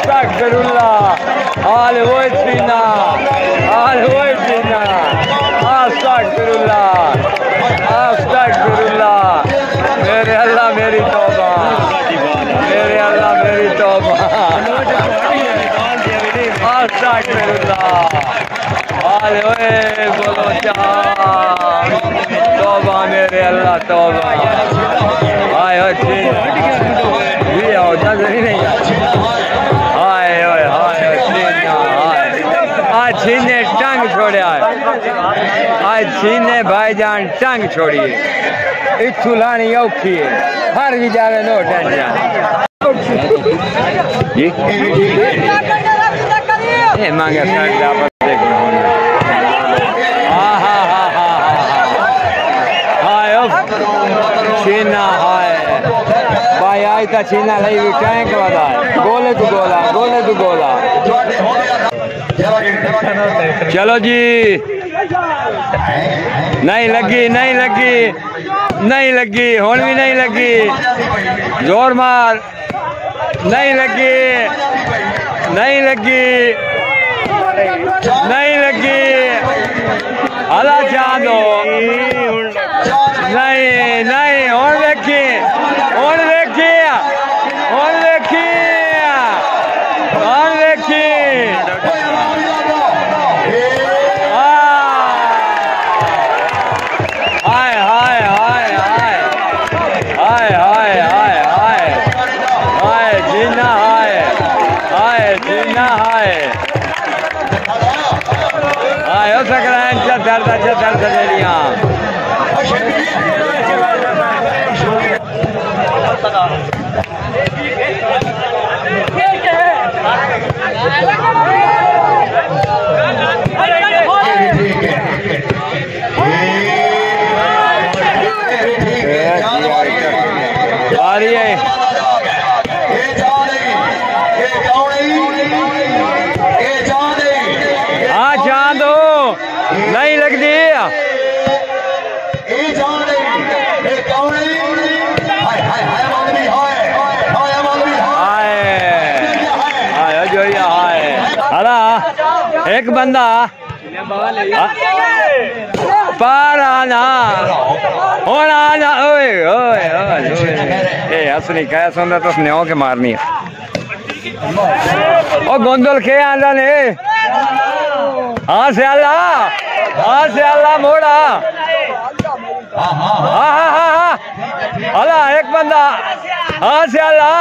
Astagfirullah. Al-Wajina. Al-Wajina. Astagfirullah. Astagfirullah. मेरे अल्लाह मेरी तौबा, मेरे अल्लाह मेरी तौबा। अस्तगफिरुल्लाह। आले बोलो चार तौबा मेरे अल्लाह तौबा। हाय ये आओ नजर ही नहीं हाय हाय आज छीने टंग छोड़ा आज छीने भाईजान टंग छोड़िए इथू लानी औखी है हर भी जावे नो टेंशन जी ये मांगे सर दावत देखो हाय छीना हाय भाई आई था छीना लई भी टैंक वाला गोले तू गोला चलो जी नहीं लगी हुण भी नहीं लगी जोर मार नहीं लगी हला चांदो नहीं हुण देखी दर्द दे लिया नहीं लग दी एक बंदा पार आना ओए हसनी क्या सुन तो स्नेह के मारनी है ओ गोंदल के आंदा ने हाँ से अल्लाह मोड़ा अल्लाह एक बंदा हाँ से अल्लाह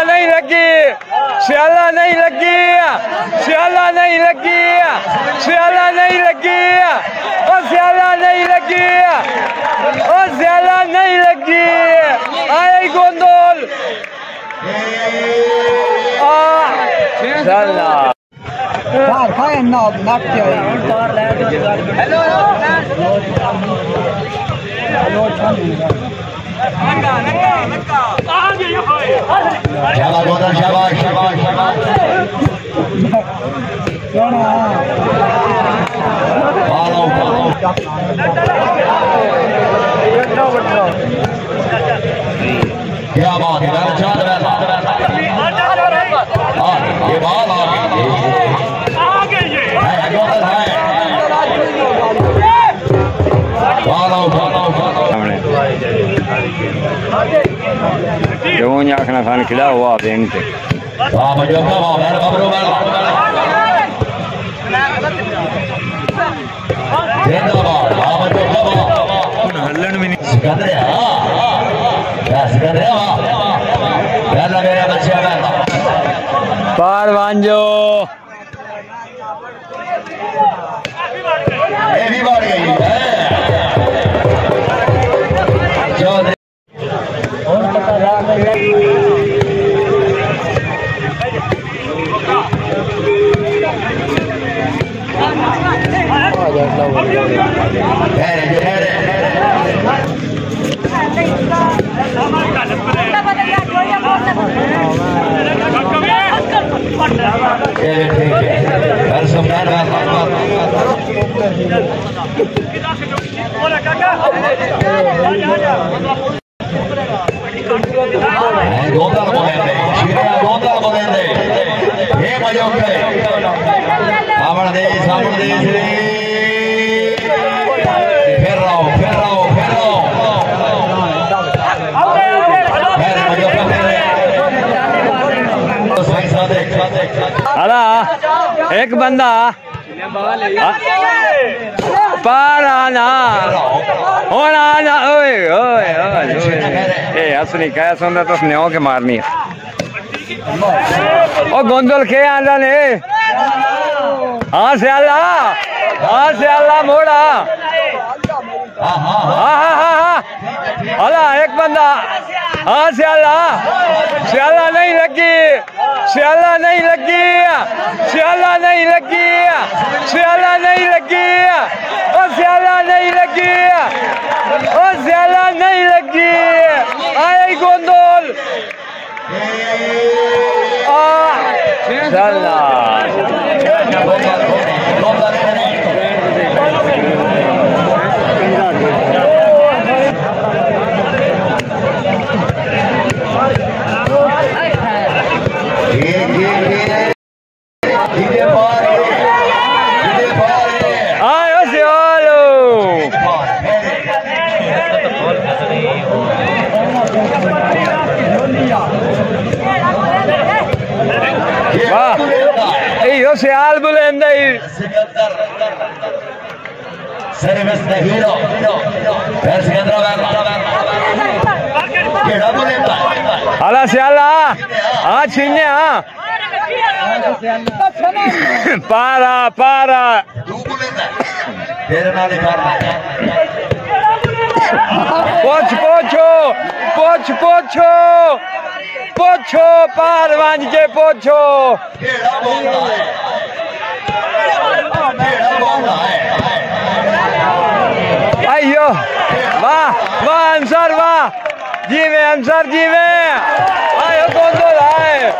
नहीं लगी श्याला नहीं लगी ओ श्याला नहीं लगी आए गोंदल क्या बात है ये बात जो आखना खान खिला हुआ देन से हल्लन में नहीं पार वांजो मजो के सामने दे फिर रहो अला एक बंदा पार आना होना आना ओए ओए ए असली क्या सुन तो स्नेहो के मारनी है ओ गोंदल के आंदा ने हाँ से अल्लाह मोड़ा हाँ अला एक बंदा हाँ स्याला नहीं लगी स्याला नहीं लगी ओ स्याला नहीं लगी आए गोंदोल स्याला सियाल बुलंद अला सियाला हाँ छीने हाँ पारा पोछो पार वांज के पोछो अयो वाह अंसर वाह जी में आयो गोंदोल आए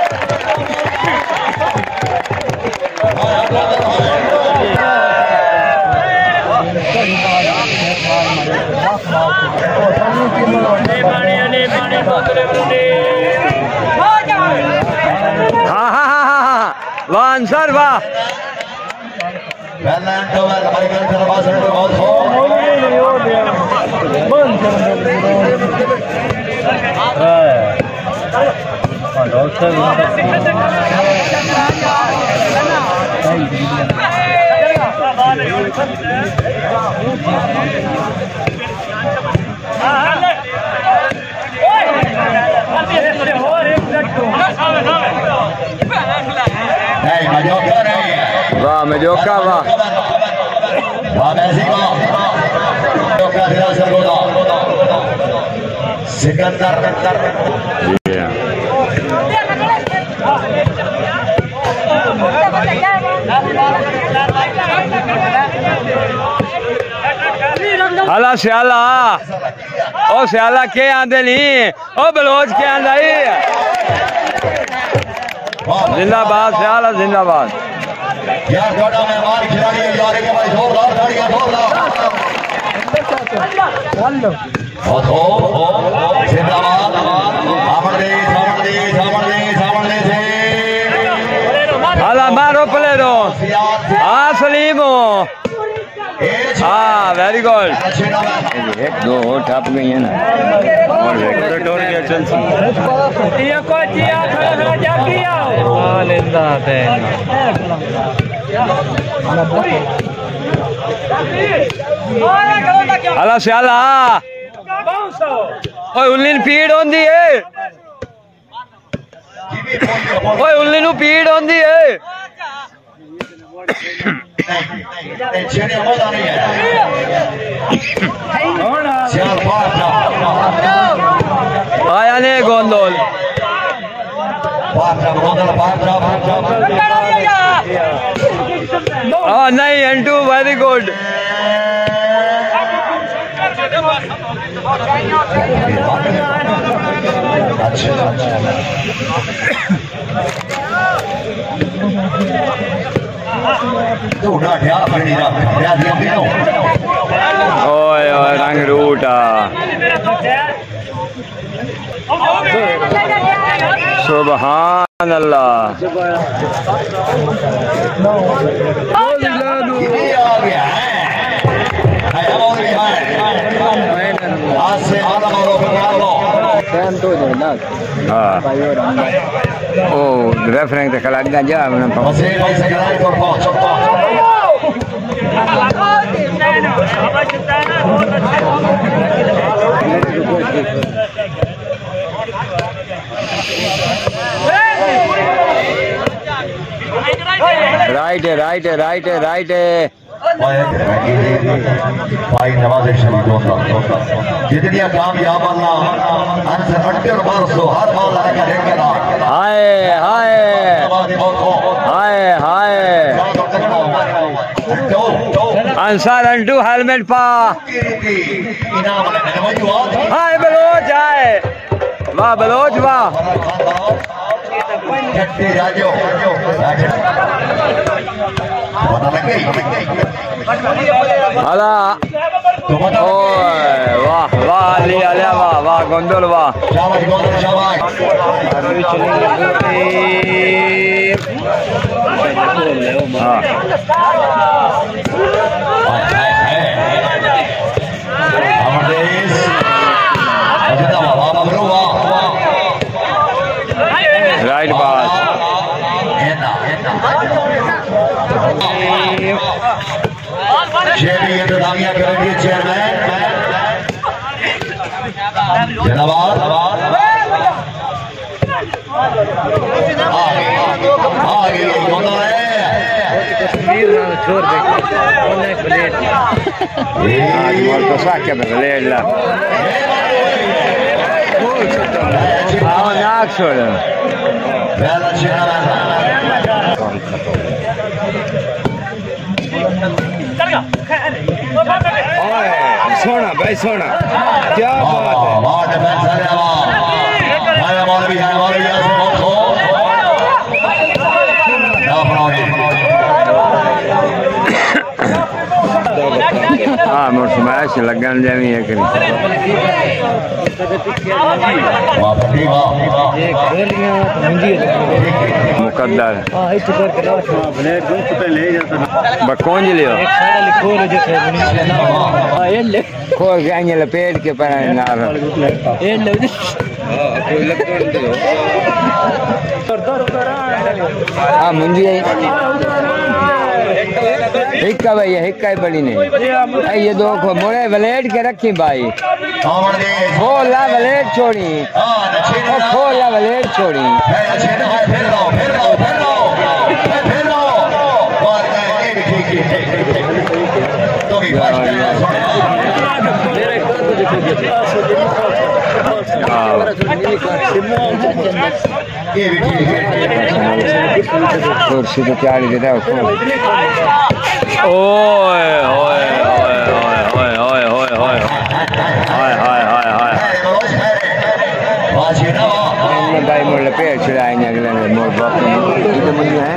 हाँ वाह अंसर वाह वाह मजोका वाह सिकंदर हला स्याला ओ स्याला के आंदे नहीं ओ बलोच के आंदा ही जिंदाबाद स्याला जिंदाबाद यार छोटा मेहमान खिलाड़ी है यार के भाई जोरदार तालियां बहुत हो जिंदाबाद सामने से हला मारो प्लेरो हाँ सलीमो हाँ वेरी गुड एक दो टप गई है ना और टोर के चल ये को जिया थोड़ा जाती आओ लेंदा है हला स्याला ओए उल्लीन पीड़ होंदी है ओए उल्लीन पीड़ होंदी है आया ने गोंदोल नहीं एंटू वेरी गुड ओए ओए रंग रूटा सुभान अल्लाह। हाँ ओ रेफरेंस तो खला गया जा मैंने राइट है राइट है राइट है राइट है भाई नवाज शरीफ जितनी कामयाब हाय हाय हाय हाय अंसार अंटू हेलमेट पा हाय बलोच हाय वाह बलोच वाह अला वाह वाह अली अला वाह वाह गोंदल वाह राइट बात इंतजामिया करेंगे चेयरमैन जनाबाद आगे छोड़ दे तो साक्या पे ब्लेड ला नाक छोड़ सोना भाई सोना क्या बात है हाँ मोर स्मैश लगन जानी है कि मुकद्दर कौन लियो खोल के आने लपेट के पर हाँ मुंजी हिक्का भैया हिक्का ही बड़ी नहीं ये दो मोड़े ब्लेड के रखी भाई खोला ब्लेड छोड़ी खोला ब्लेड छोड़ी कुर्सी तो चाली देता है ओए ओए ओए ओए ओए ओए ओए हाय हाय हाय हाय भाई मोड़ लपेट चढ़ाएंगे अगले मोड़ बाप तो मुझे है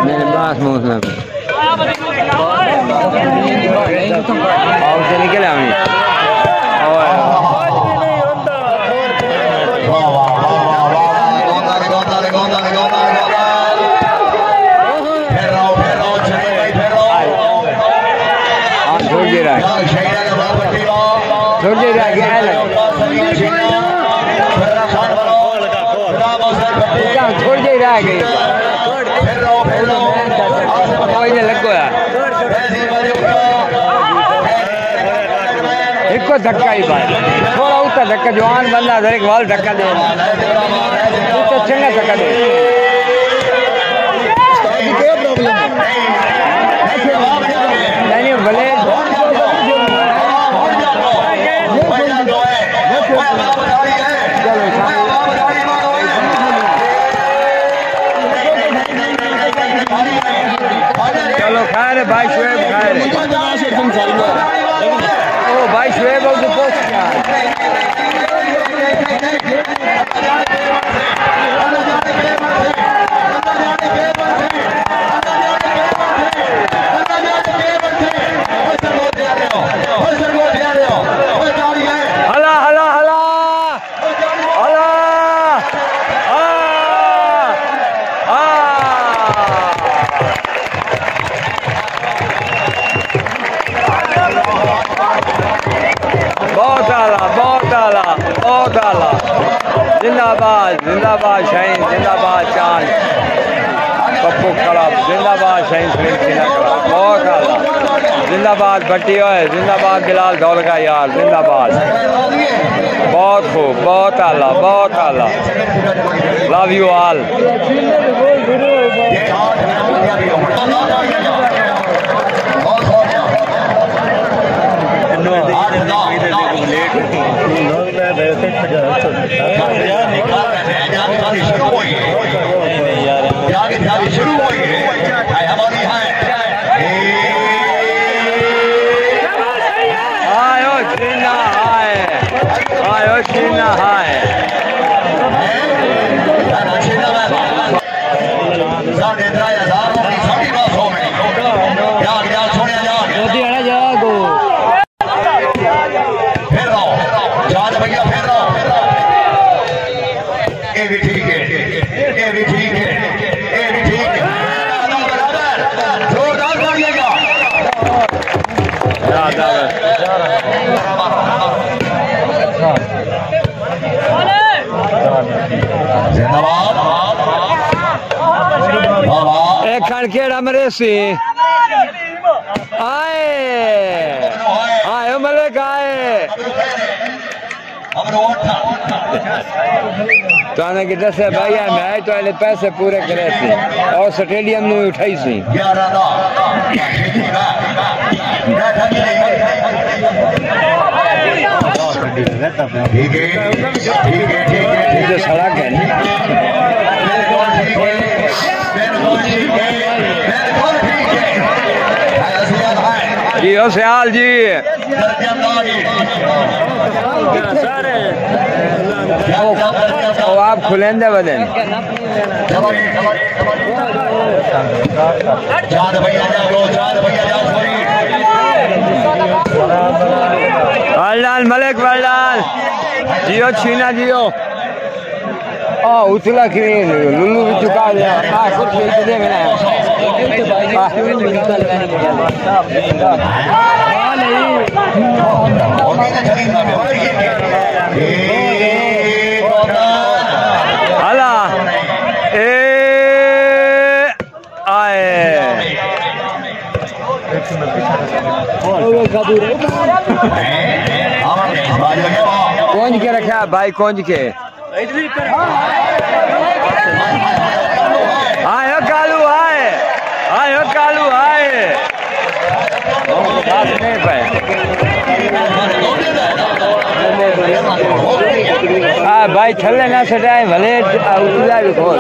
मेरे पास मुँह में से निकले हमें छोड़ दे रहा है छोड़ दे रहा है छोड़ दे रहा है लगो यार एक धक्का ही पाए थोड़ा उतना धक्का जवान बंदा हर एक वाल धक्का दे तो चंगा धक्का दे भले चलो खा रहे भाई शुएब खा रहे ओ भाई शुएब और पोस्ट क्या जिंदाबाद शाहीन, जिंदाबाद चांद पप्पू क्लब, जिंदाबाद शाहीन फिल्म सिन्हा क्लब, बहुत आला, जिंदाबाद भट्टी है, जिंदाबाद बिलाल दौल का यार, जिंदाबाद, बहुत खूब, बहुत आला, बहुत आला, लव यू ऑल। शुरू हुई है हमारी आयो चीना हाय, आयो चीना हाय, केड़ा मरेसी आए, आयो मलिक आए, ताने की दस भाई मैच वाले पैसे पूरे करे थे और स्टेडियम में उठाई सी। जो सड़क है जी, हो सियाल जी, वो आप खुलेंदे बदन बल्लाल मलिक, बल्लाल जियो छीना जियो उतला की लुल्लू भी चुका दिया कुछ दे हला ए आए कौन के रखा भाई, कौन के आयो कालू आए, आयो कालू आए, नहीं पाए भाई थले ना सटाए भले उतला भी खोल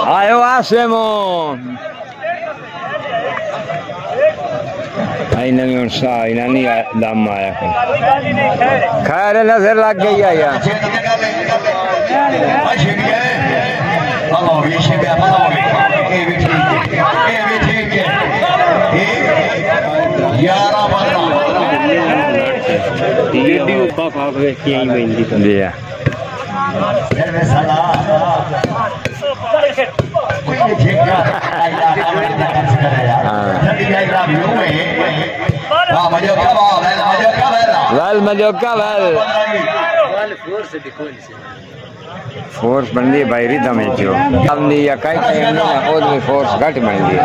आयो आसेमो आई नहीं सा नहीं दम आया खैर नजर लग गई है यार फोर्स बन दी भाई रिदम है जो हमने या कई और भी फोर्स घट बन दी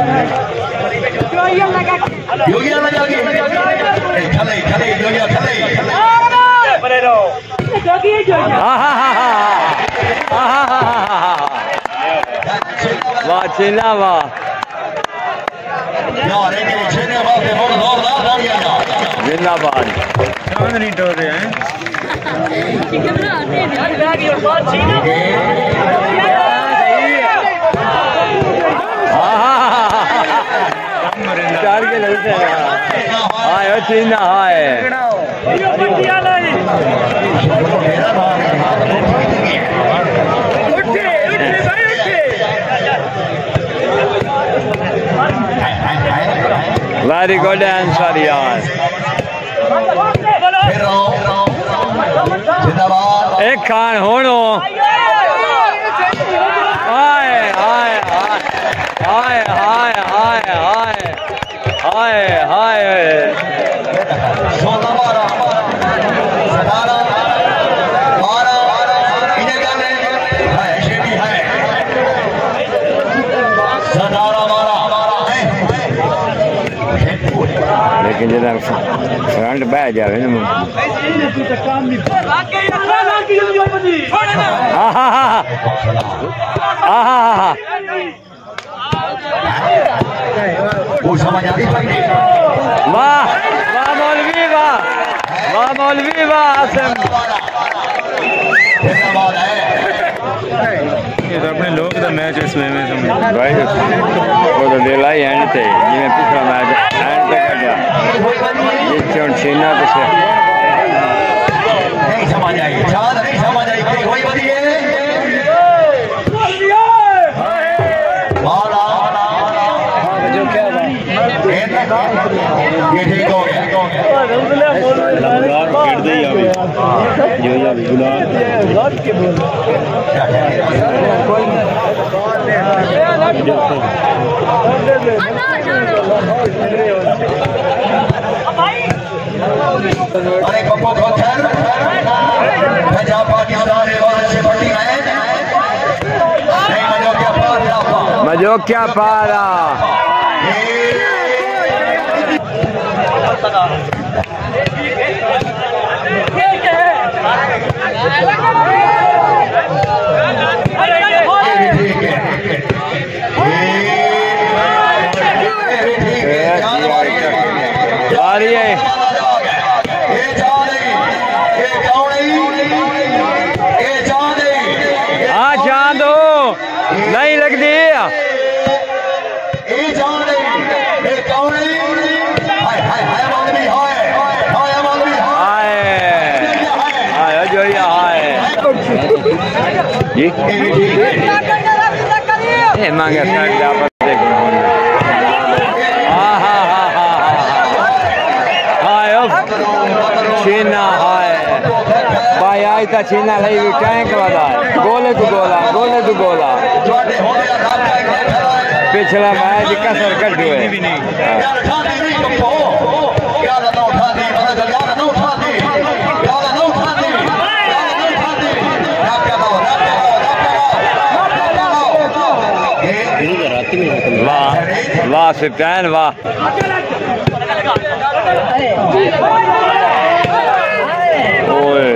वाह चीना वाह जिंदाबाद नहीं डर रहे हैं चार के लगते हैं आयो चीना हाय वेरी गुड आंसर यार। एक खान होनो हाय हाय हाय हाय हाय हाय हाय हाय लेकिन जरा फ्रंट बह जाए ना वाह वाह मौलवी वाह वाह मौलवी वाह आसिम अपने लोग का मैच इसमें भाई वो तो दिल आई एंड थे जिन्हें पिछला मैच एंड पे कर दिया जिससे उन छीना तो से नहीं समझ आई चांद नहीं समझ आई कोई बदिए माला जो क्या ये ठीक हो गया खेल दे अभी जो या गुलाब के बोल अरे पप्पो खोखर पंजाब पाकिस्तान रिवाज से पट्टी है नहीं मजो क्या पारा हाँ चांद हो नहीं लगती जी ये मांगे छीना हाय भाई आई था छीना लई भी टैंक वाला गोले तू गोला पिछला मैच कसर कट हुए वाह वाह सिप्तान वाह ओए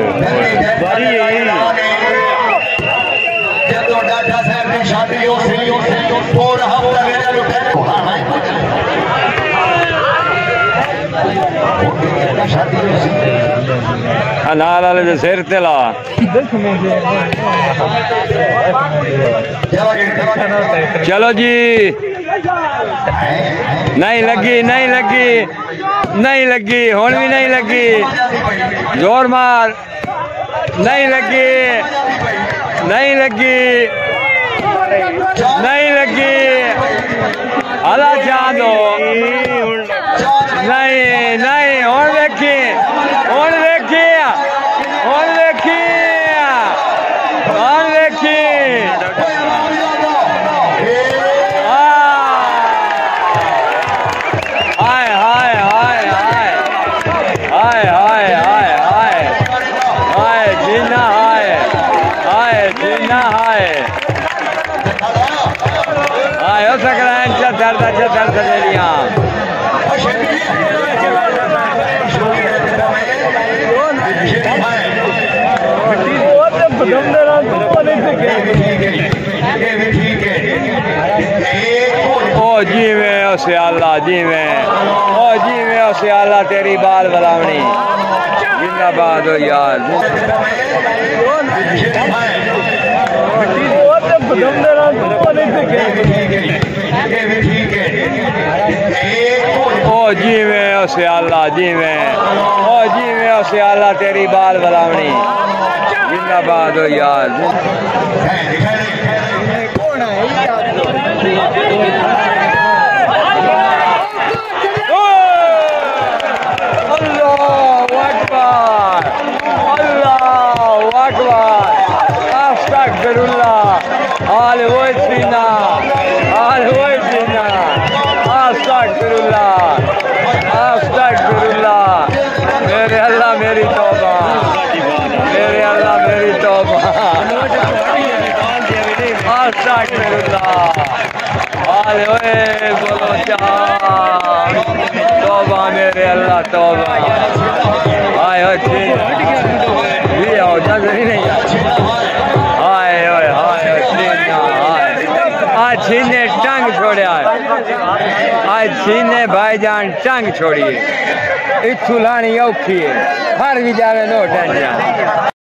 अनार वाले सिर तेला चलो जी नहीं लगी हुण भी नहीं लगी जोर मार नहीं लगी अला चांदो नहीं हुण देखी जी में उसे अल्लाह जी में उसे अल्लाह तेरी बाल बलावनी जिंदाबाद हो यार ओ जी में उसे अल्लाह जी में उसे अल्लाह तेरी बाल बलावनी जिंदाबाद हो यार अल्लाहू अकबर ओए बोलो चार तौबा मेरे अल्लाह तौबा हाय भी आओ नजर ही नहीं हाय ओए हाय आज छीने टंग छोड़िया आज छीने भाईजान टंग छोड़िए इथू लानी औखी है हर भी जावे नो टेंशन।